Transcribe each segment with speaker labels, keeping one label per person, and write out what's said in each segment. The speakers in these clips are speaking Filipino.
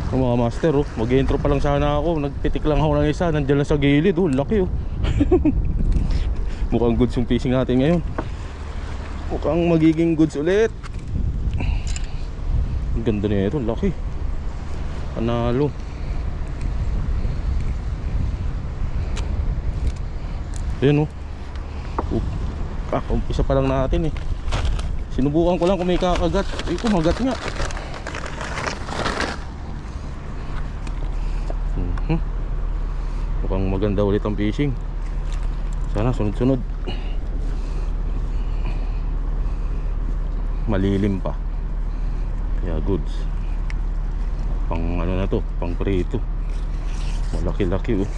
Speaker 1: Ang mga master, oh, mag-intro pa lang sana ako. Nagpitik lang ako ng isa, nandiyan lang sa gilid, oh, laki, oh. Mukhang goods yung fishing natin ngayon. Mukhang magiging goods ulit. Ang ganda niya ito, laki. Panalo. Ayan, oh. Umpisa pa lang natin, eh. Sinubukan ko lang kung may kakagat. Ay, kumagat nga. Mukhang maganda ulit ang fishing. Sana sunod-sunod. Malilim pa. Kaya goods. Pang ano na to, pang prito. Malaki-laki, oh.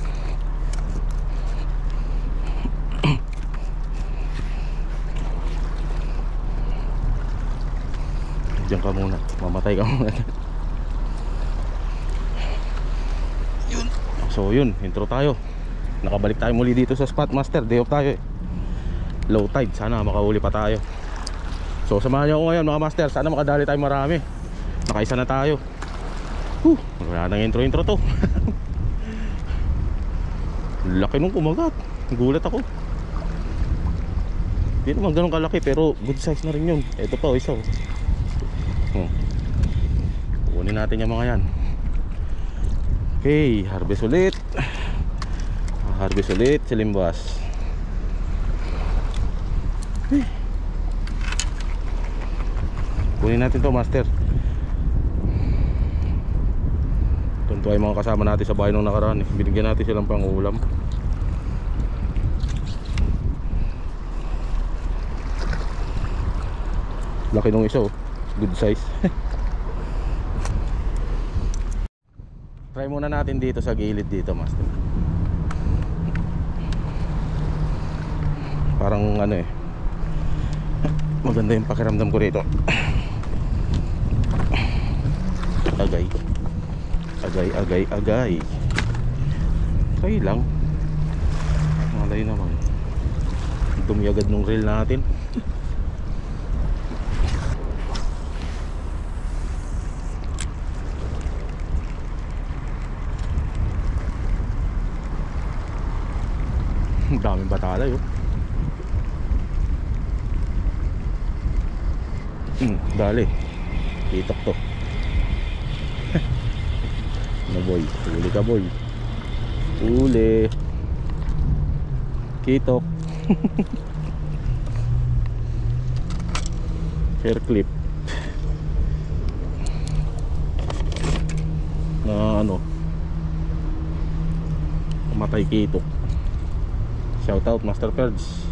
Speaker 1: Diyan ka muna, mamatay ka muna. So yun, intro tayo. Nakabalik tayo muli dito sa spot, master. Day off tayo, eh. Low tide, sana makauli pa tayo. So samahan niyo ako ngayon, mga master. Sana makadali tayo marami. Nakaisa na tayo. Wala nang intro to. Laki nung kumagat. Gulat ako. Hindi naman ganun kalaki, pero good size na rin yun. Ito pa, isa, oh. Kunin natin yung mga yan. Okay, harvest ulit. Harvest ulit, silimbas. Kunin natin to, master. Tuntua yung mga kasama natin sa bahay nung nakaraan, eh. Binigyan natin silang pang ulam. Laki nung isa, oh. Good size. Try muna natin dito sa gilid dito, master. Parang ano, eh, maganda yung pakiramdam ko rito. Agay. Agay. Okay lang. Malay naman. Dumi agad nung reel natin. Daming batalay, oh. Dali. Kitok to. Ano, boy? Huli ka, boy. Huli. Kitok. Hair clip. Na ano, matay kitok. Shout out, Master Perds.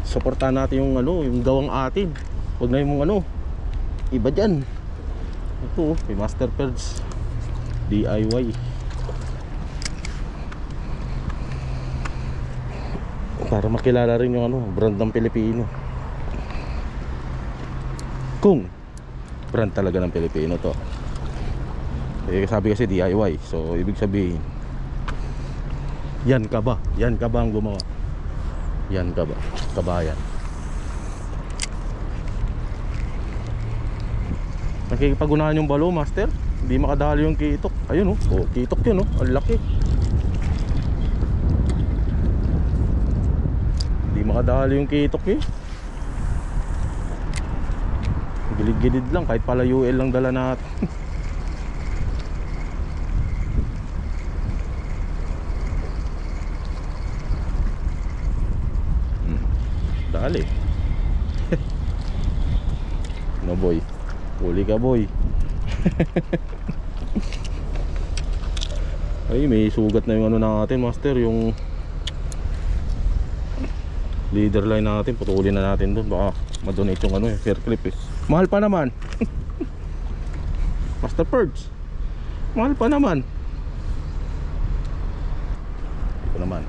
Speaker 1: Suportahan natin yung ano, yung gawang atin. Huwag na yung ano, iba dyan. Ito, may Master Perds DIY. Para makilala rin yung ano, brand ng Pilipino. Kung brand talaga ng Pilipino to. Eh, sabi kasi DIY, so ibig sabihin yan ka ba? Yan ka ba ang gumawa? Yan ka ba? Kabayan. Nakikipag-unahan yung balo, master. Hindi makadali yung kitok. Ayun, oh, oh, kitok yun, oh. Ang laki. Hindi makadali yung kitok, eh. Gilid-gilid lang, kahit pala UL lang dala natin. Dali. No, boy. Huli ka, boy. Ay, may sugat na yung ano natin, master. Yung leader line natin, putulin na natin doon. Baka madonate yung ano, hair clip, eh. Mahal pa naman. Master Perds, mahal pa naman. Ito naman.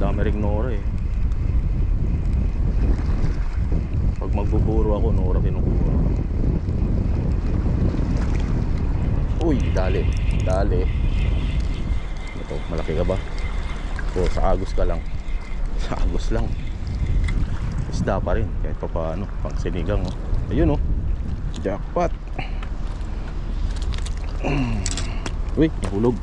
Speaker 1: Dami ring Nora, eh. Pag magbuburo ako, Nora kinukuha. Uy, dali. Dali. Dali. Ito, malaki ka ba? O sa agos ka lang. Sa agos lang. Isda pa rin. Kahit pa paano. Pang sinigang. Oh. Ayun oh. Jackpot. Uy, nahulog.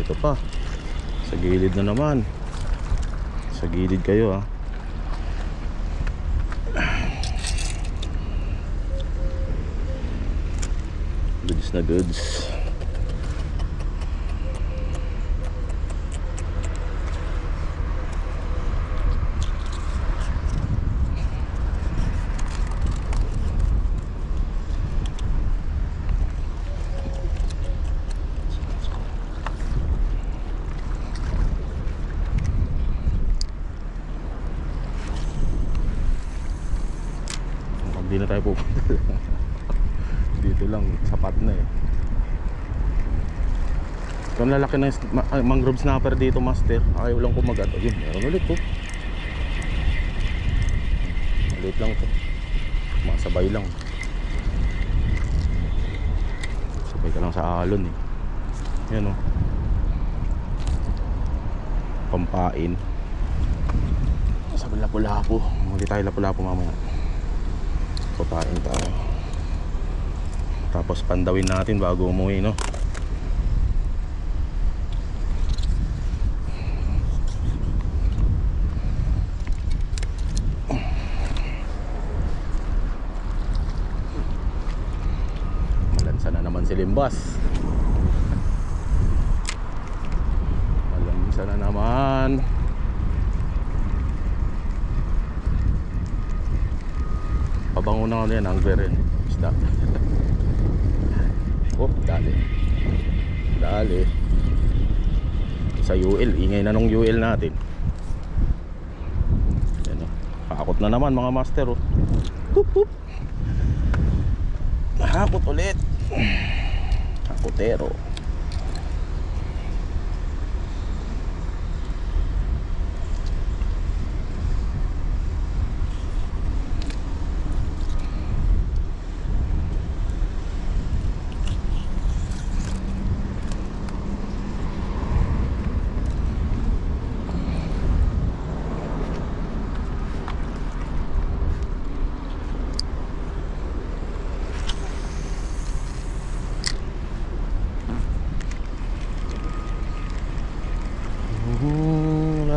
Speaker 1: Ito pa. Sa gilid na naman. Sa gilid kayo ah. Goods na goods. Hindi na tayo pupunta. Dito lang, sapat na eh. Ito ang lalaki ng mangrove snapper dito, master. Ayaw lang kumagat. Ayun, meron ulit po. Ulit lang ito. Masabay lang. Sabay ka lang sa alon eh. Yan o. Pampain. Sabi lapu-lapu. Muli tayo lapu-lapu mamaya. Papain tayo. Tapos pandawin natin bago umuwi, no? Malansa na naman si Limbas. Malansa na naman. Pabango na yan, angler rin. Isda. Oh, dali. Dali. Sa UL, ingay na nung UL natin. Yan o. Hakot na naman mga master oh. Hup hup. Hakot ulit. Hakotero.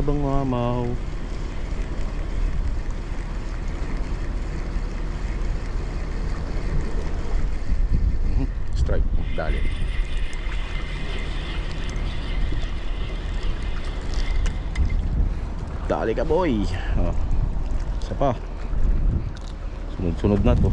Speaker 1: Labang mamaw. Strike. Dali. Dali ka boy. Oh. Isa pa. Sunod-sunod na to.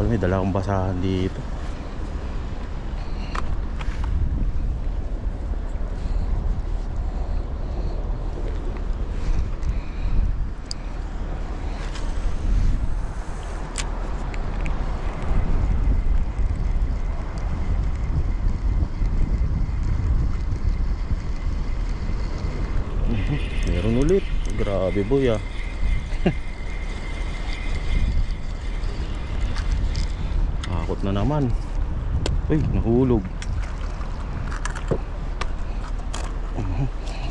Speaker 1: May dala akong basahan dito. Meron ulit. Grabe boy ah. Akot na naman. Uy, nahulog.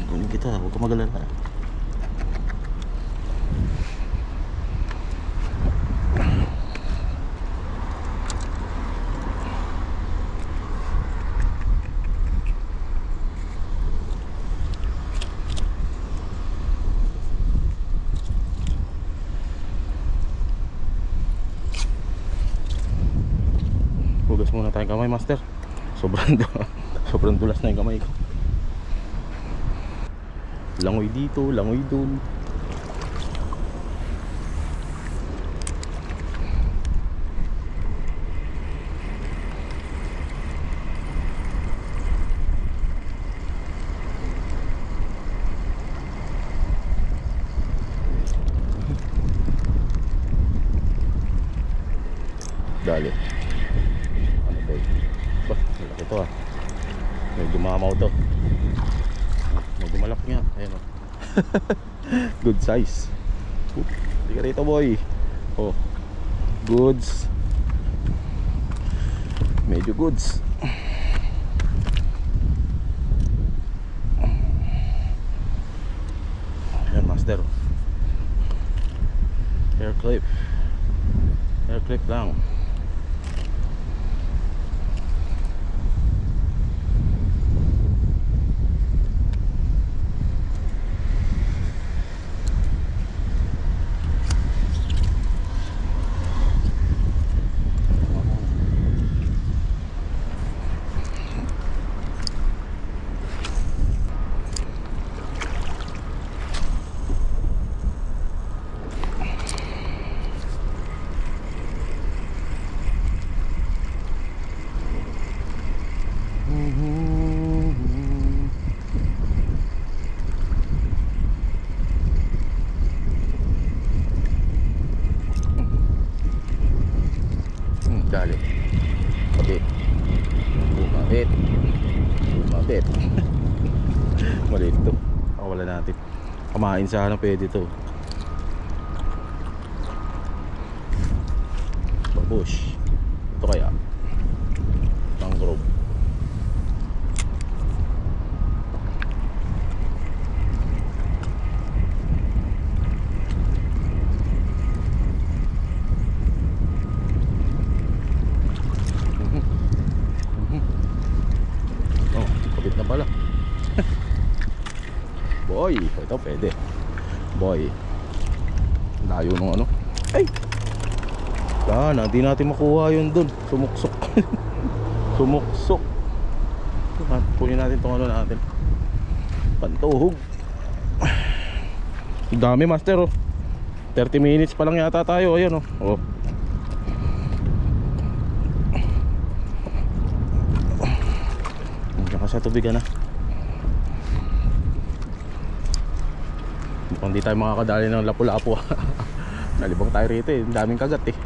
Speaker 1: Kunin kita, huwag ka magalala. tayong kamay, master. Sobrang dulas na yung kamay ko. Langoy dito, langoy dun. Dali. Ano ba yun? Ba, malaki to ah. Medyo mamaw to. Medyo malaki nga. Ayan o. Good size. Hindi ka rito, boy. Oh, goods. Medyo goods. Ayan, master. Hair clip. Hair clip lang. Dali. Kabit. Bumabit. Bumabit. Maliit to. Wala natin. Kamain sana pwede to. Babush. Ito kaya mangrove. Na pala. Boy, ito pwede. Boy. Layo nung ano. Ay! Sana, hindi natin makuha yun dun. Sumuksok. Sumuksok. Punin natin itong ano natin. Pantuhog. Dami, master, oh. 30 minutes pa lang yata tayo. Ayan, oh. Sa tubigan na. Mukhang di tayo makakadali ng lapu-lapu. Nalibang tayo rito eh. Daming kagat eh.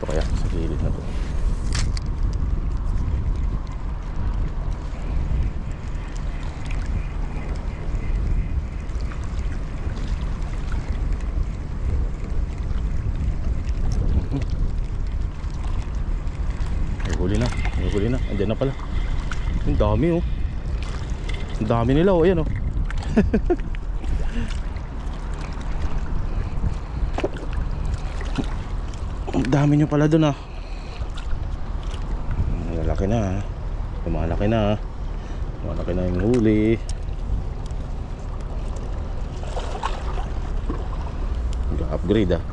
Speaker 1: Kaya sa gilid na to. May huli na. Andiyan na pala. Ang dami oh. Ang dami nila oh. Ayan oh. Ang dami nyo pala dun ah. Malaki na. Lumalaki na. Malaki na yung huli. Nag-upgrade ah.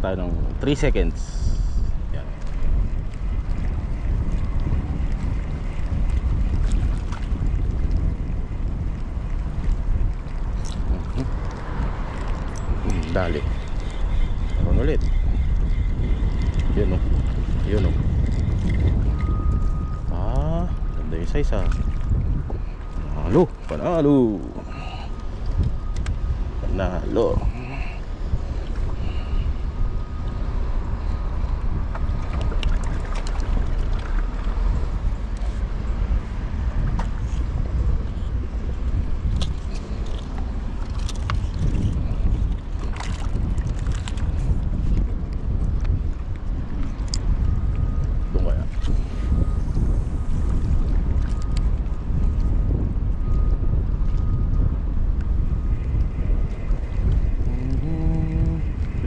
Speaker 1: Tayo ng 3 seconds. Yan. Dali. Meron ulit. Yun o. Yun o. Ganda yung size ah. Panalo. Panalo. Panalo.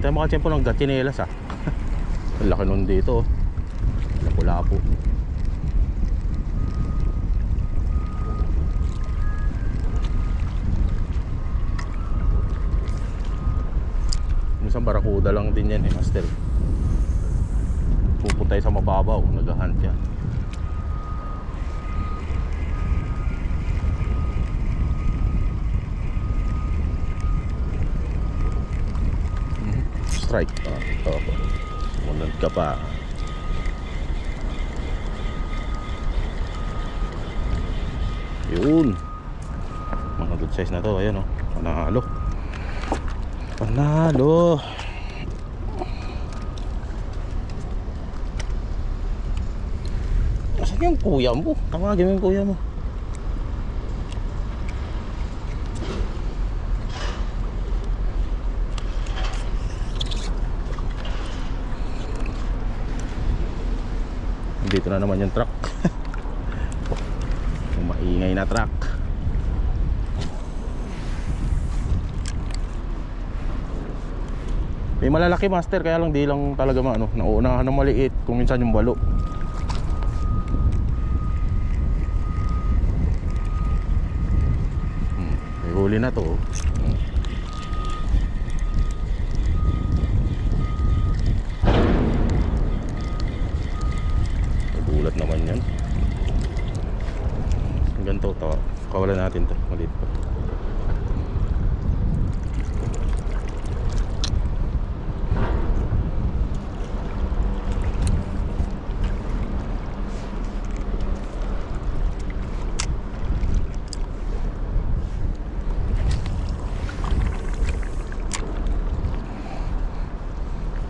Speaker 1: tayo makatsempo ng gatchinelas ah. Ang laki nun dito oh. Lapu-lapu. Minsan barakuda lang din yan eh, master. Pupunta tayo sa mababaw, nag-hunt yan. Strike. Ito ako. Munod ka pa. Yun. Mga good size na to. Ayan o. Panalo. Panalo. Asan yung kuya mo? Tawagin mo yung kuya mo. Dito na naman yung truck. Maingay na truck. May malalaki master, kaya lang di lang talaga ano, nauunahan ng maliit kung minsan yung balo. May huli na to. Nagulat naman yan. Ganito, kawalan natin to, maliit pa.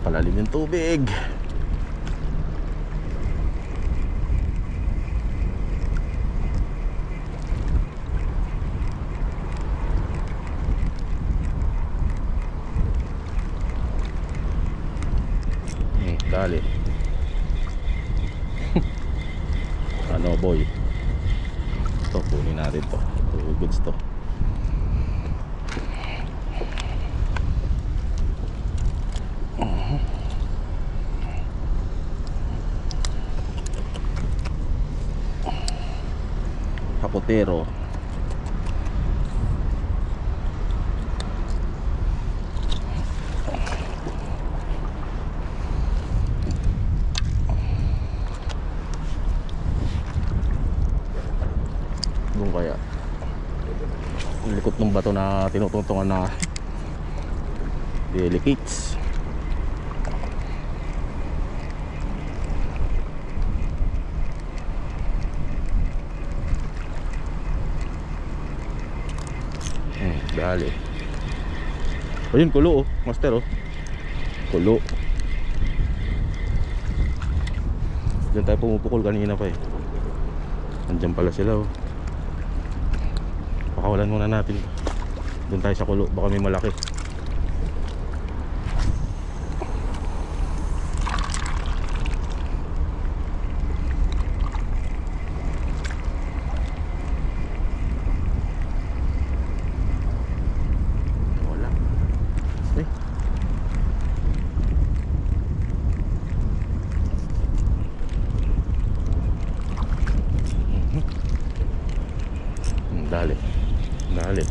Speaker 1: Palalim yung tubig. Dali. Ano boy? Ito, kunin natin to. Goods to. Kapotero. Doon kaya ang likot ng bato na tinutungtungan na delicates. Dali. Ayun, kulo oh, master oh. Kulo. Diyan tayo pumupukol kanina pa eh. Nandiyan pala sila oh. Pakawalan muna natin. Doon tayo sa kulo, baka may malaki. Wala. Eh. Dali. Dali.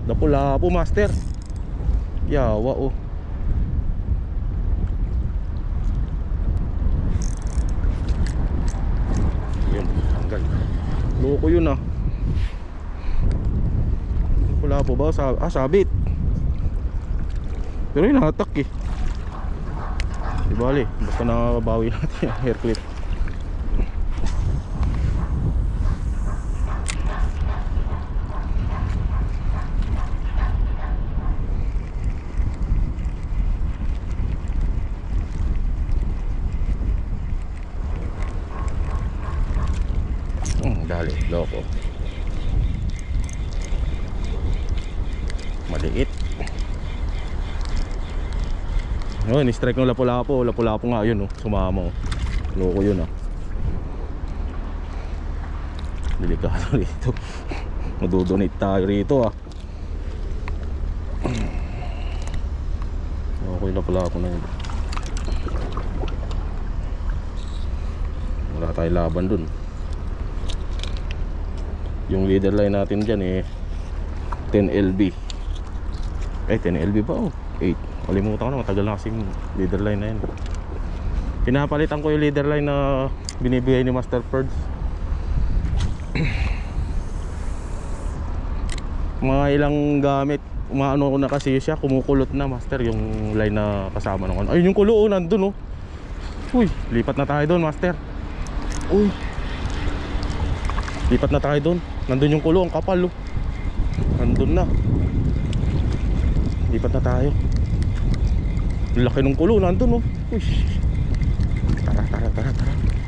Speaker 1: Lapu-lapu master. Yawa oh. Yun, tanggal. Loko yun ah. Lapu-lapu ba? Sabit. Pero yun hatak eh. Di bali, basta nakabawi natin yung hair clip. Dali, loko. Maliit. Oh, ni-strike ng lapu-lapu. Lapu-lapu nga yun oh, sumama oh. Loko yun ah. Delikado rito. Madudonate tayo rito ah. ko yung lapu-lapo na yun. Wala tayong laban dun. Yung leader line natin dyan eh 10 LB. 10 LB ba? 8. Kalimutan ko na, matagal na kasing leader line na yun. Pinapalitan ko yung leader line na binibigay ni Master Perds. Mga ilang gamit, umaano ko na kasi siya, kumukulot na Master yung line na kasama ng ano. Ayun yung kulo, nandun Uy, lipat na tayo doon Master. Uy, lipat na tayo doon. Nandun yung kulo, ang kapal nandun na. Lipat na tayo. Laki ng kulo, nandun Uy. Tara.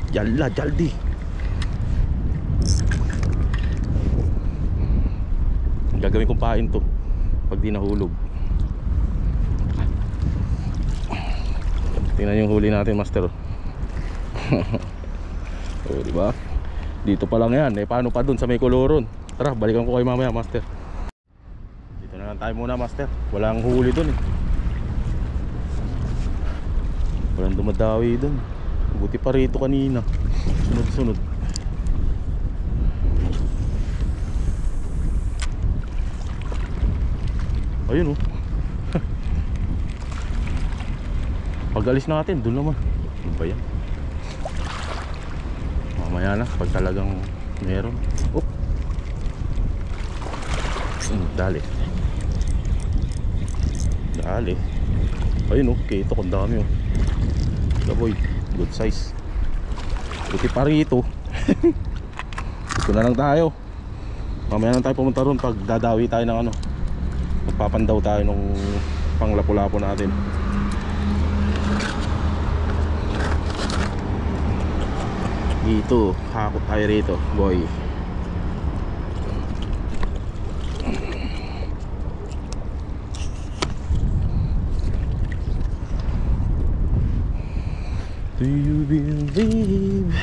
Speaker 1: Yalla, jaldi. Gagawin kong pain to pag di nahulog. Tingnan yung huli natin Master. Diba? Dito pa lang yan paano pa dun sa may koloron. Tara, balikan ko kayo mamaya Master. Dito na lang tayo muna Master. Walang huli dun walang dumadawi dun. Buti pa rito kanina. Sunod. Ayun Pag alis natin dun naman. Ano ba yan? Mamaya na pag talagang meron. Dali. Ayun kito kung dami Boy, good size. Buti pa rito. Dito na lang tayo. Mamaya lang tayo pumunta ron pag dadawi tayo ng ano. Magpapandaw tayo ng panglapu-lapo natin. Dito, hakot tayo rito, boy. Do you believe?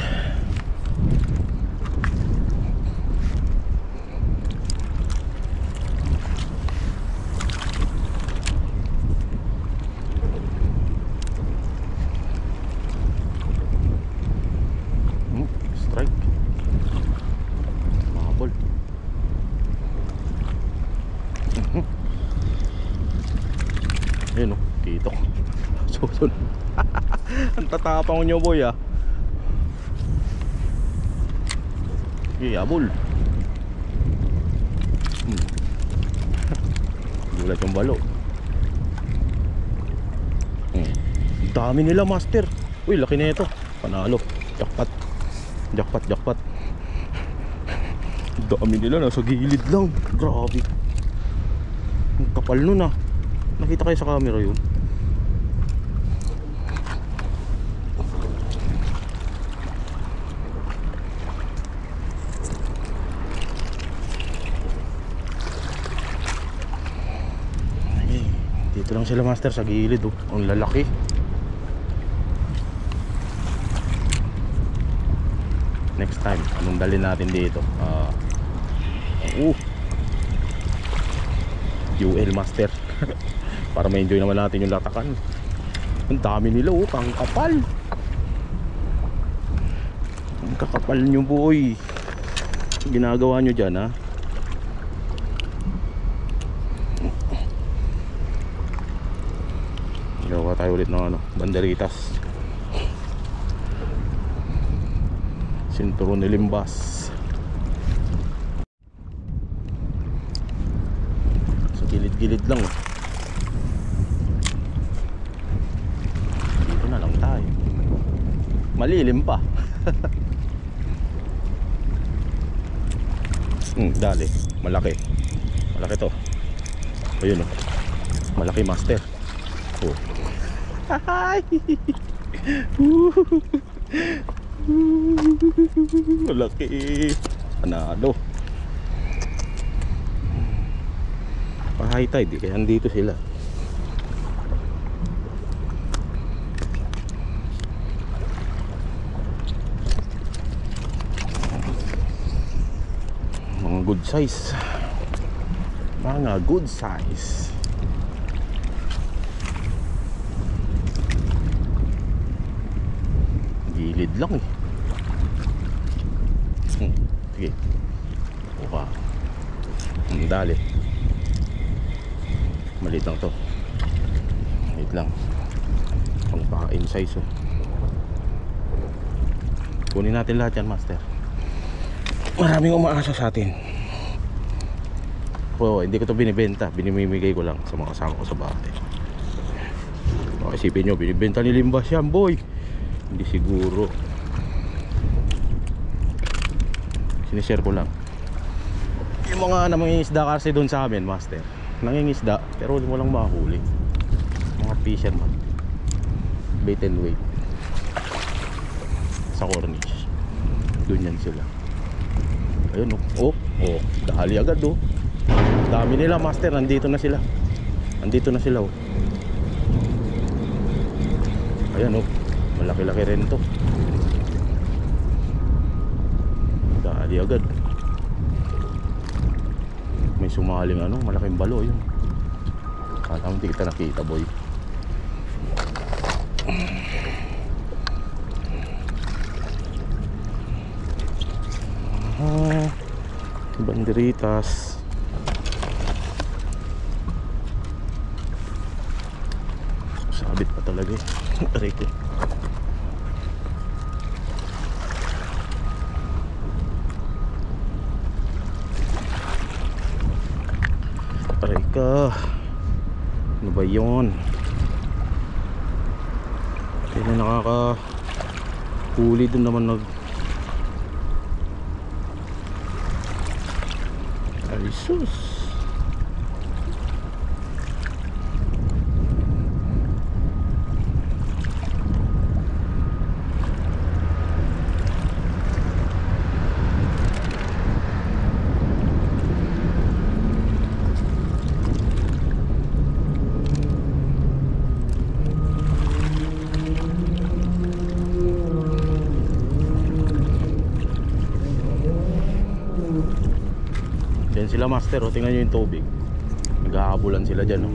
Speaker 1: Strike. Mabol. Ayun dito. Susun. Ang tatapang nyo boy abol. Gulat yung balo. Dami nila Master. Uy, laki na ito. Panalo. Jackpot. Dami nila, nasa gilid lang. Grabe. Ang kapal nun Nakita kayo sa camera yun. Dito lang sila Master sa gilid Ang lalaki. Next time anong dalhin natin dito? UL Master. Para ma-enjoy naman natin yung latakan. Ang dami nila ang kapal. Ang kakapal nyo boy. Ginagawa nyo dyan gawa tayo ulit ng banderitas. Sinturon ni Limbas. Sa gilid-gilid lang Dito na lang tayo. Malilim pa. Dali. Malaki to. Ayun malaki Master. Malaki. Panalo. Pa-high tide kaya andito sila. Mga good size. Gilid lang eh. Sige. Buka. Dali. Maliit lang to. Maliit lang. Pang pakain size oh. Kunin natin lahat yan, master. Maraming umaasa sa atin. Hindi ko to binibenta. Binimimigay ko lang sa mga kasama ko sa bahay. Isipin nyo, binibenta ni Limbas yan, boy. Hindi siguro. Sinishare ko lang. Yung mga nangingisda kasi doon sa amin, master, nangingisda, pero mo lang makahuli. Mga fisherman. Bait and wait. Sa corniche. Doon yan sila. Ayun oh. Dahali agad oh. Dami nila, master. Nandito na sila. Oh. Ayan oh. Malaki-laki rin to. Dahali agad. May sumaling malaking balo yun. Kata mo hindi kita nakita, boy. Banderitas. Sabit pa talaga eh. Aray ko. Aray ka. Ano ba yun? Kaya nakakahuli dun naman Ay sus. Yan sila, master oh. Tingnan nyo yung tubig. Naghahabulan sila dyan oh.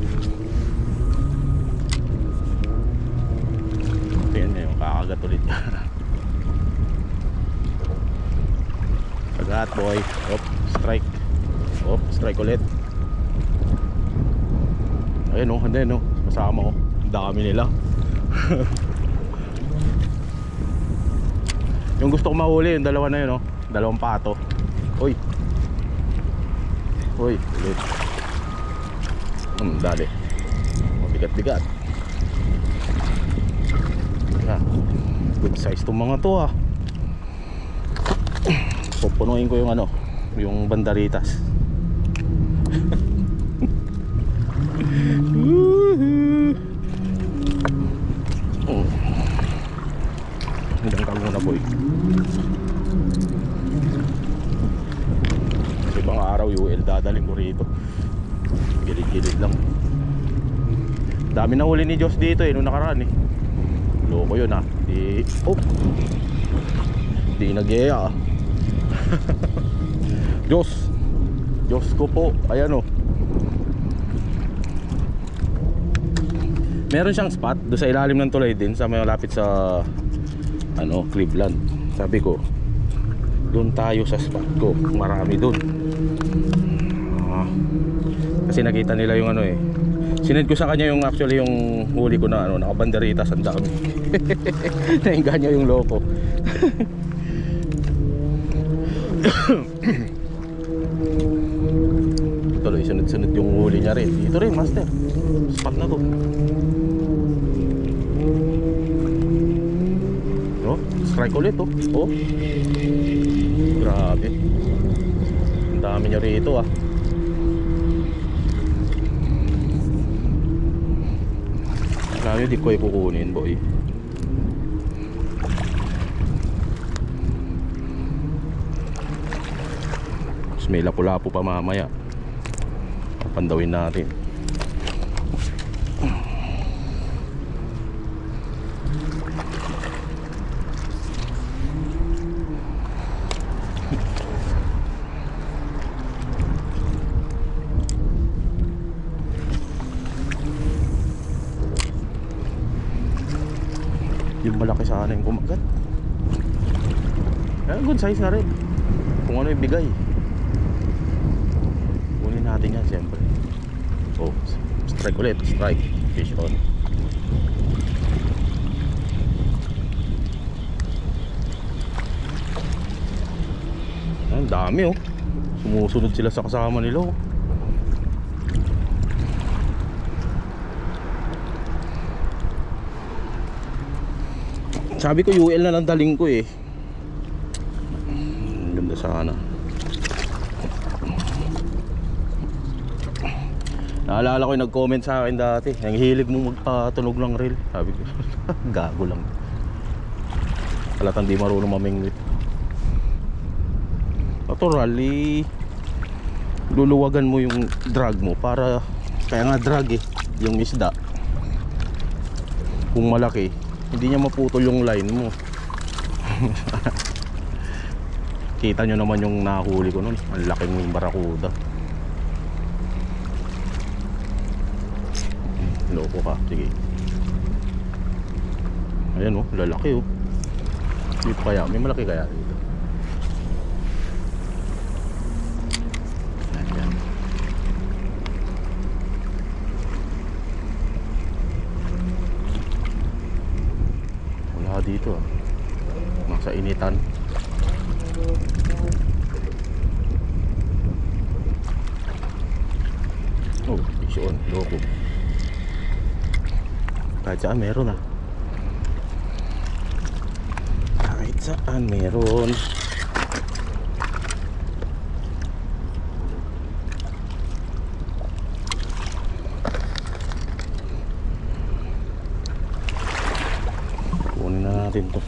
Speaker 1: Tingnan nyo yung kakagat ulit. Kagat boy. Strike. Strike ulit. Ayun oh. Andun oh. Kasama oh. Ang dami nila. Yung gusto ko mahuli, yung dalawa na yun oh. Dalawang pato. Uy, ulit. Dali. Bigat-bigat. Good size itong mga to ah. Pupunuin ko yung yung banderitas. Hanggang ka muna, boy. Ibang araw UL dadaling ko rito. Gilid-gilid lang. Dami na huli ni Diyos dito nung nakaraan eh. Loko yun ah. Di nag-eya ah. Diyos ko po. Ayan oh. Meron siyang spot doon sa ilalim ng tulay din, sa may malapit sa Cleveland. Sabi ko, doon tayo sa spot ko. Marami doon. Kasi nakita nila yung sinend ko sa kanya yung actually yung huli ko na nakabanderitas, ang dami. Nainganyo yung loko. Tuloy sunod-sunod yung huli niya rin. Dito rin, master. Spot na to. Strike ulit oh. Grabe. Ang dami niya rito ah. Alam nyo, di ko kukunin, boy. Mas may lapu-lapu pa mamaya. Pandawin natin. Yung malaki sana yung kumagat. Good size na rin. Kung ano ibigay. Kunin natin yan siyempre. Oh, strike ulit. Strike. Fish on. Ang dami oh. Sumusunod sila sa kasama nila oh. Sabi ko UL na lang daling ko eh. Ganda sana. Naalala ko yung nag-comment sa akin dati, ang hilig mong magpatunog ng reel. Sabi ko, gago lang. Halatang di marunong mamingwit. Natural eh, luluwagan mo yung drag mo para, kaya nga drag eh, yung isda. Kung malaki, hindi niya maputol yung line mo. Kita nyo naman yung nahuli ko nun. Ang laking barakuda. Loko ka, sige. Ayan oh, lalaki oh. Dito kaya, may malaki kaya dito. Ayan. Wala dito ah. Nasa initan. Oh, fish on, loko. Kahit saan meron ah. Kahit saan meron. Kunin na natin to.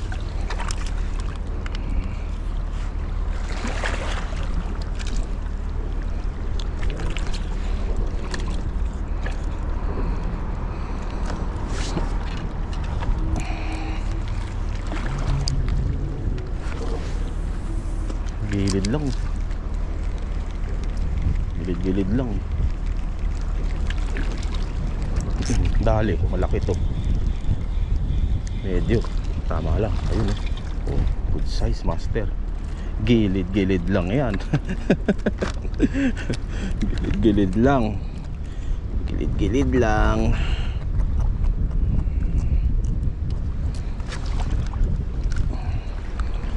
Speaker 1: Gilid lang. Gilid lang. Dali, malaki to. Medyo tama lang. Ayun oh. Good size master. Gilid lang yan. Gilid lang. Gilid lang.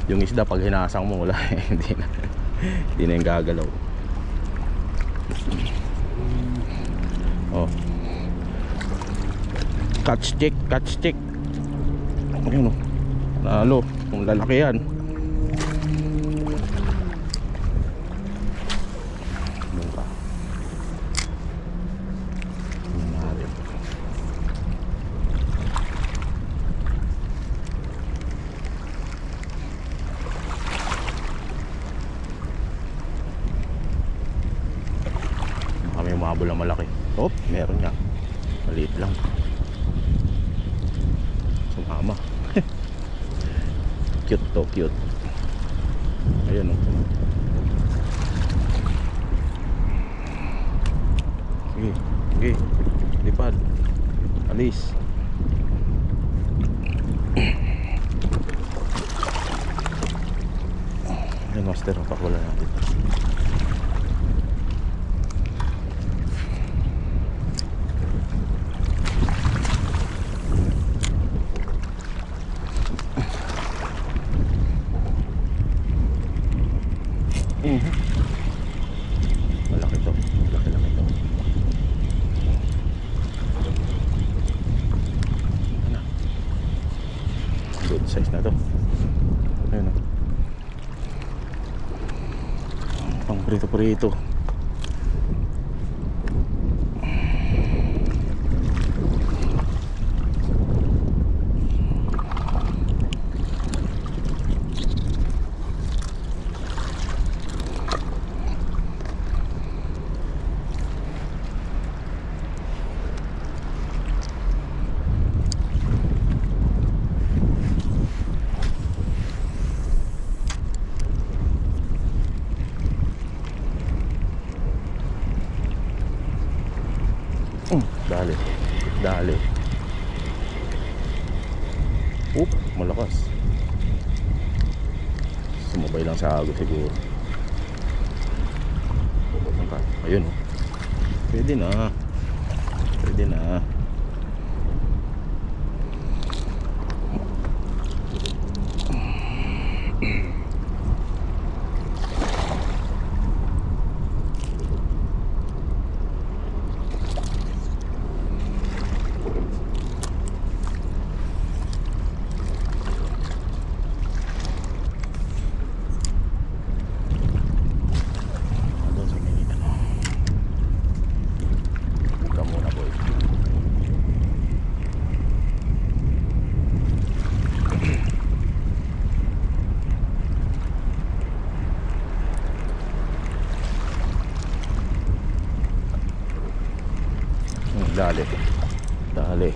Speaker 1: Yung isda pag hinasang mo wala hindi na yung gagalaw. Oh. Catch stick. Ayun oh. Nalo, kung lalaki yan. Doon ka. May umabol na malaki. Oh, meron nga. Maliit lang. Sumama. Cute to, cute. Ayun oh. Sige. Lipad. Alis. Ayun master, pakula natin. Malaki to. Laki to. Ano? Good size na to. Ayun o. Pang prito. Dali. Malakas. Sumabay lang sa agos siguro. Ayun oh. Pwede na. Pwede na. Dali. Dali.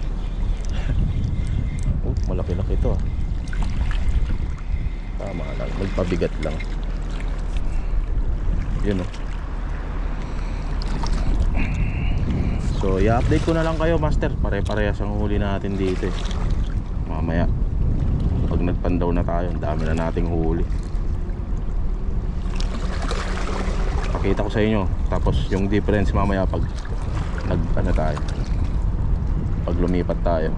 Speaker 1: Oh, malaki-laki ito ah. Tama lang, magpabigat lang. Yun oh. So, i-update ko na lang kayo, master. Pare-parehas ang huli natin dito eh. Mamaya pag nagpandaw na tayo, ang dami na nating huli. Pakita ko sa inyo. Tapos yung difference mamaya pag ano tayo, pag lumipat tayo.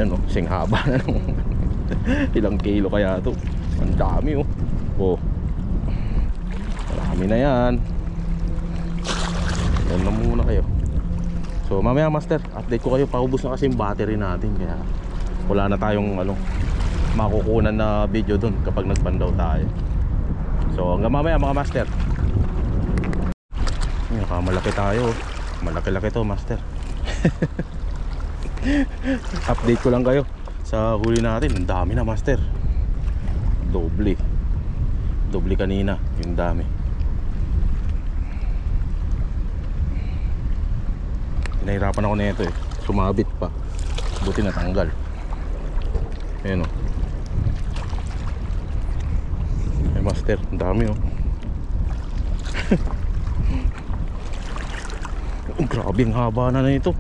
Speaker 1: Yan oh, sing haba na nung ilang kilo kaya to. Ang dami oh. Oh, marami na yan. Yan na muna kayo. So mamaya master, update ko kayo. Paubos na kasi yung battery natin, kaya wala na tayong makukunan na video dun kapag nagpandaw tayo. So hanggang mamaya mga master. Malaki tayo. Malaki-laki to master. Update ko lang kayo sa huli natin. Ang dami na master. Doble kanina. Yung dami. Pinahirapan ako na ito eh. Sumabit pa. Buti natanggal. Ayan o. Ay master, ang dami o. Grabe ang haba na ito.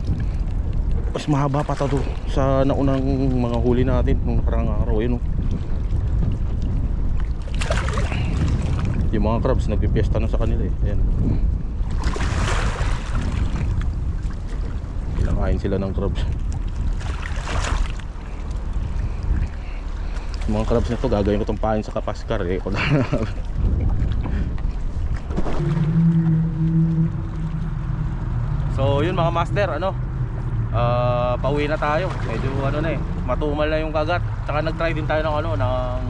Speaker 1: Mas mahaba pa ito sa naunang mga huli natin nung nakarang araw. Yun, oh. Yung mga crabs nagpipiesta na sa kanila eh. Ayan. Kinakain sila ng crabs. Yung mga crabs na ito gagawin ko itong pain sa kapaskar eh. So yun mga master, pauwi na tayo. Medyo na eh, matumal na yung kagat. Tsaka nag-try din tayo ng ng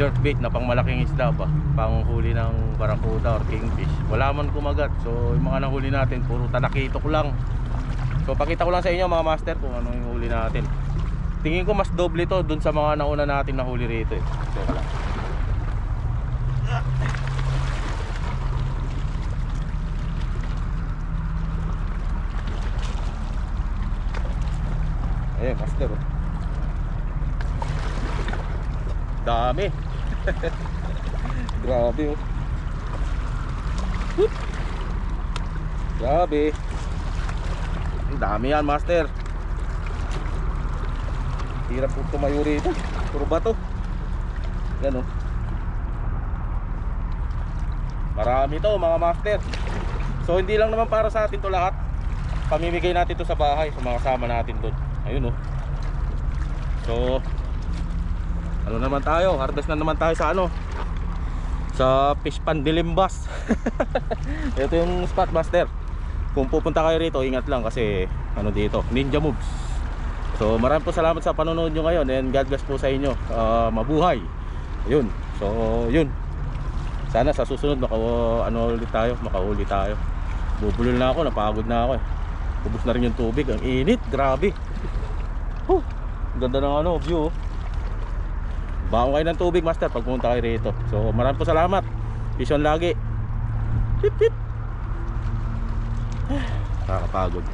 Speaker 1: jerkbait na pang malaking isda pa, pang huli ng barracuda or kingfish. Wala man kumagat. So yung mga nahuli natin puro talakitok lang. So pakita ko lang sa inyo mga master kung ano yung huli natin. Tingin ko mas doble to dun sa mga nauna natin na huli rito eh. Teka lang. Eh, master oh. Dami. Grabe oh. Whoop. Grabe. Ang dami yan master. Hirap po tumayo rito. Puro bato. Yan oh. Marami to mga master. So hindi lang naman para sa atin to lahat. Pamimigay natin to sa bahay, sa mga kasama natin doon. Ayun oh. So ano naman tayo, harvest na naman tayo sa sa fish pan Dilimbas. Ito yung spot master. Kung pupunta kayo rito, ingat lang kasi dito, ninja moves. So maraming po salamat sa panonood nyo ngayon, and God bless po sa inyo. Mabuhay. Ayun. So yun. Sana sa susunod makahuli tayo. Bubulol na ako, napagod na ako eh. Ubus na rin yung tubig, ang init, grabe. Ganda ng view oh. Baon kayo ng tubig master pag pumunta kayo rito. So maraming po salamat. Peace on lagi. Hip hip. Nakakapagod.